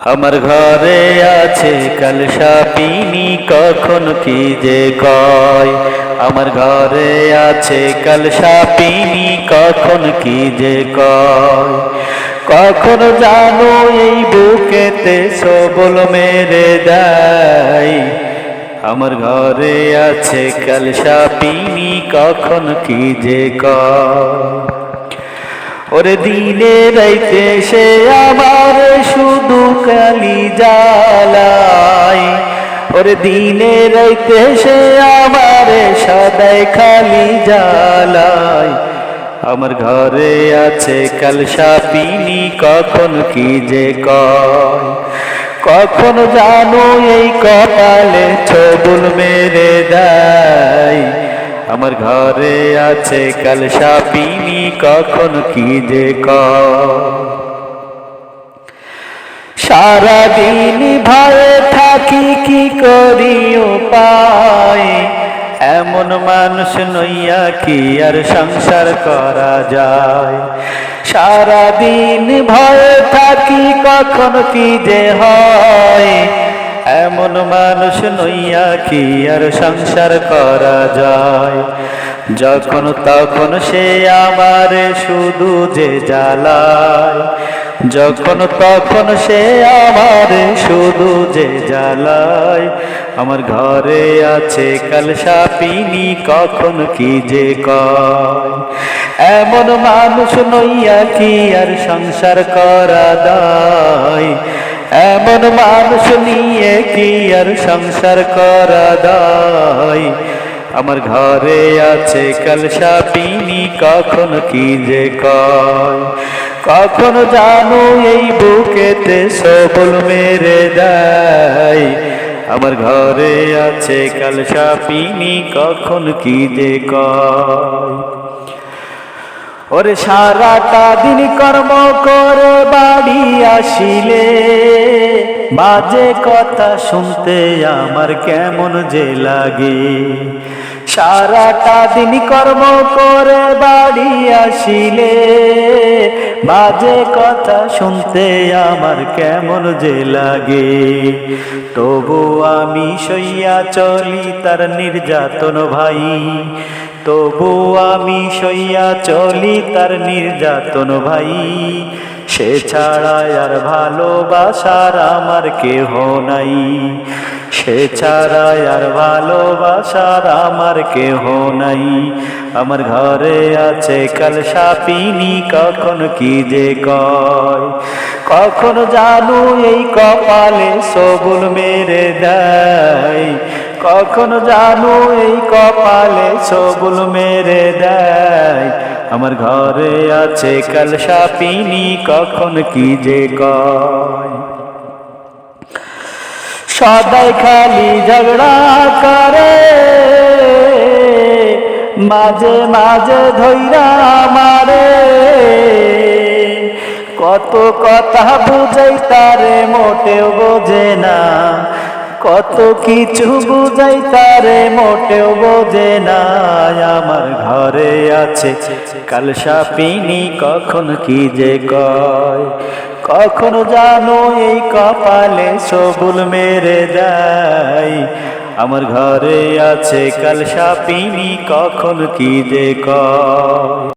আমার ঘরে আছে কলসা পিনি কখন কি যে কয়। আমার ঘরে আছে কলসা পিনি কখন কি যে কয়। কখন জানো এই বুকেতে সবল মেরে দেয়। আমার ঘরে আছে কলসা পিনি কখন কি যে কয়। ওরে দিনে রাইতে সে আমার শুধু কালি জ্বালায়। ওরে দিনে রাইতে সে আমার সদাই খালি জ্বালায়। আমার ঘরে আছে কলসা পিনি কখন কি যে কয়। কখন জানো এই কপালে ছবল মেরে দেয়। আমার ঘরে আছে কলসা পিনি কখন কি যে কয়। সারাদিন ভয়ে থাকি কি করি উপায়। এমন মানুষ নইয়া কি আর সংসার করা যায়। সারাদিন ভয়ে থাকি কখন কি যে হয়। এমন মানুষ নইয়া কি আর সংসার করা যায়। যখন তখন সে আমার শুধু যে জ্বালায়। যখন তখন সে আমার শুধু যে জ্বালায়। আমার ঘরে আছে কলসা পিনি কখন কি যে কয়। এমন মানুষ নইয়া কি আর সংসার করা দায়। এমন মানুষ নিয়ে কি আর সংসার করা দায়। আমার ঘরে আছে কলসা পিনি কখন কি যে কয়। কখন জানো এই বুকেতে সবল মেরে দেয়। আমার ঘরে আছে কলসা পিনি কখন কি যে কয়। ওরে সারাটা দিন কর্ম করে বাড়ি আসিলে বাজে কথা শুনতে আমার কেমন যে লাগে। সারাটা দিন কর্ম করে বাড়ি আসিলে বাজে কথা শুনতে আমার কেমন যে লাগে। তবু আমি সইয়া চলি তার নির্যাতন ভাই। তবু আমি সইয়া চলি তার নির্যাতন ভাই। সে ছাড়া আর ভালোবাসার আমার কেহ নাই। সে ছাড়া আর ভালোবাসার আমার কেহ নাই। আমার ঘরে আছে কলসা পিনি কখন কি যে কয়। কখন জানো এই কপালে সবল মেরে দেয়। কখন জানো এই কপালে সবল মেরে দেয়। আমার ঘরে আছে কলসা পিনি কখন কি যে কয়। সদাই খালি ঝগড়া করে মাঝে মাঝে ধৈরা মারে। কত কথা বুঝাই তারে মোটেও বোঝে না। কত কিছু বুঝাই তারে মোটেও বোঝে না। আমার ঘরে আছে কলসা পিনি কখন কি যে কয়। কখন জানো এই কপালে সবল মেরে দেয়। আমার ঘরে আছে কলসা পিনি কখন কি যে কয়।